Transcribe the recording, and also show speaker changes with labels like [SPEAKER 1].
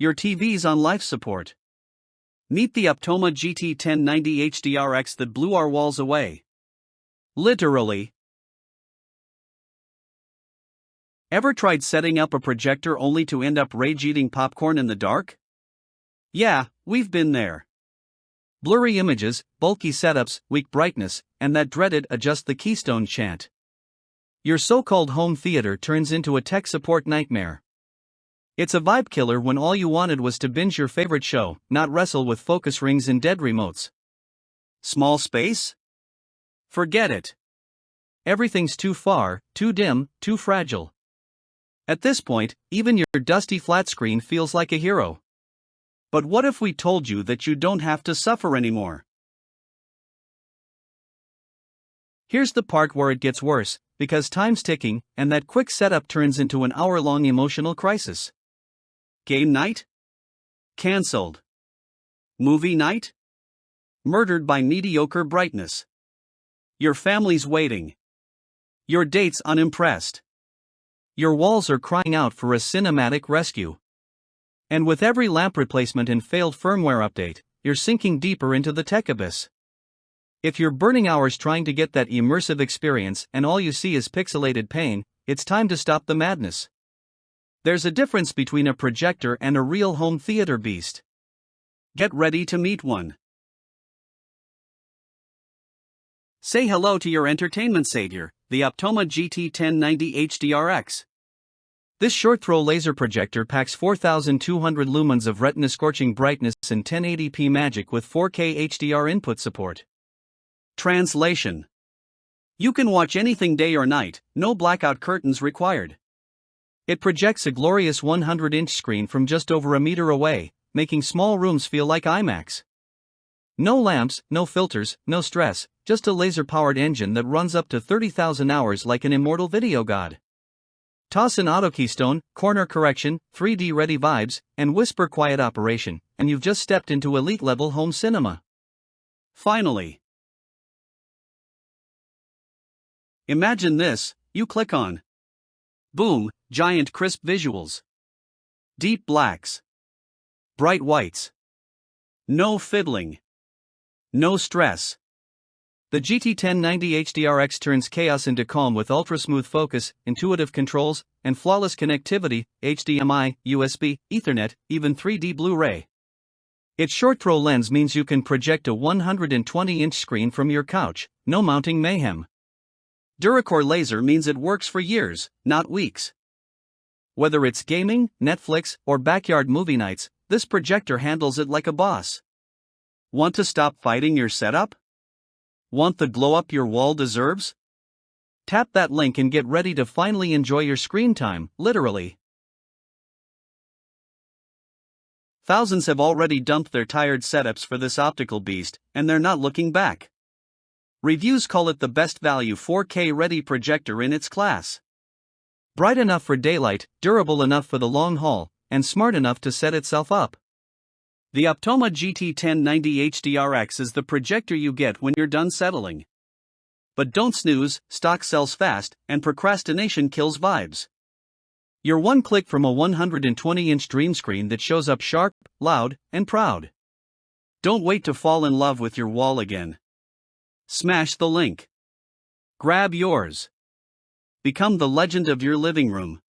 [SPEAKER 1] your TV's on life support. Meet the Optoma GT1090HDRx that blew our walls away. Literally. Ever tried setting up a projector only to end up rage-eating popcorn in the dark? Yeah, we've been there. Blurry images, bulky setups, weak brightness, and that dreaded adjust the Keystone chant. Your so-called home theater turns into a tech support nightmare. It's a vibe killer when all you wanted was to binge your favorite show, not wrestle with focus rings and dead remotes. Small space? Forget it. Everything's too far, too dim, too fragile. At this point, even your dusty flat screen feels like a hero. But what if we told you that you don't have to suffer anymore? Here's the part where it gets worse, because time's ticking, and that quick setup turns into an hour-long emotional crisis. Game night? Cancelled. Movie night? Murdered by mediocre brightness. Your family's waiting. Your date's unimpressed. Your walls are crying out for a cinematic rescue. And with every lamp replacement and failed firmware update, you're sinking deeper into the tech abyss. If you're burning hours trying to get that immersive experience and all you see is pixelated pain, it's time to stop the madness. There's a difference between a projector and a real home theater beast. Get ready to meet one. Say hello to your entertainment savior, the Optoma GT1090HDRx. This short-throw laser projector packs 4,200 lumens of retina-scorching brightness and 1080p magic with 4K HDR input support. Translation: you can watch anything day or night, no blackout curtains required. It projects a glorious 100-inch screen from just over a meter away, making small rooms feel like IMAX. No lamps, no filters, no stress, just a laser-powered engine that runs up to 30,000 hours like an immortal video god. Toss in auto Keystone, corner correction, 3D-ready vibes, and whisper quiet operation, and you've just stepped into elite-level home cinema. Finally. Imagine this, you click on. Boom, giant crisp visuals. Deep blacks. Bright whites. No fiddling. No stress. The GT1090HDRx turns chaos into calm with ultra-smooth focus, intuitive controls, and flawless connectivity, HDMI, USB, Ethernet, even 3D Blu-ray. Its short-throw lens means you can project a 120-inch screen from your couch, no mounting mayhem. Duracore laser means it works for years, not weeks. Whether it's gaming, Netflix, or backyard movie nights, this projector handles it like a boss. Want to stop fighting your setup? Want the glow-up your wall deserves? Tap that link and get ready to finally enjoy your screen time, literally. Thousands have already dumped their tired setups for this optical beast, and they're not looking back. Reviews call it the best value 4K-ready projector in its class. Bright enough for daylight, durable enough for the long haul, and smart enough to set itself up. The Optoma GT1090HDRx is the projector you get when you're done settling. But don't snooze, stock sells fast, and procrastination kills vibes. You're one click from a 120-inch dream screen that shows up sharp, loud, and proud. Don't wait to fall in love with your wall again. Smash the link. Grab yours. Become the legend of your living room.